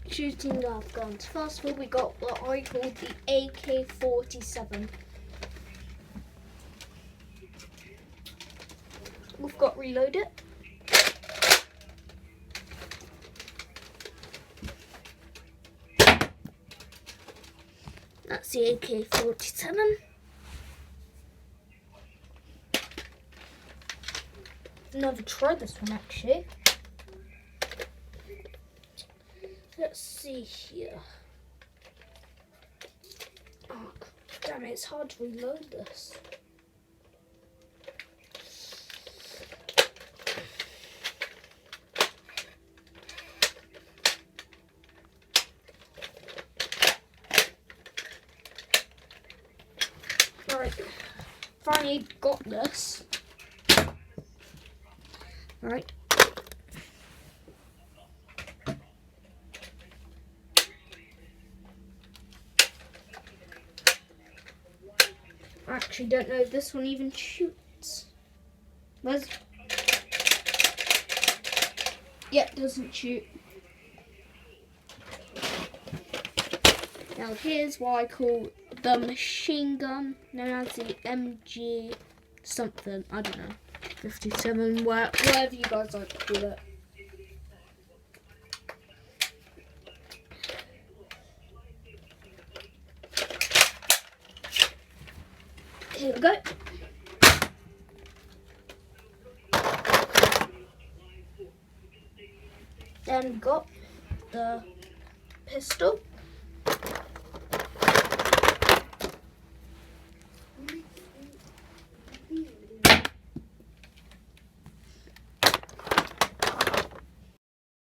shooting Nerf guns. First of all, we got what I call the AK-47. We've got reload it. That's the AK-47. Never tried this one actually. Let's see here. Oh, damn it, it's hard to reload this. Alright, finally got this. Alright. I actually don't know if this one even shoots. Where's... Yeah, it doesn't shoot. Now here's what I call the machine gun, known as the MG something, I don't know, 57, whatever you guys like to call it. Here we go. Then got the pistol.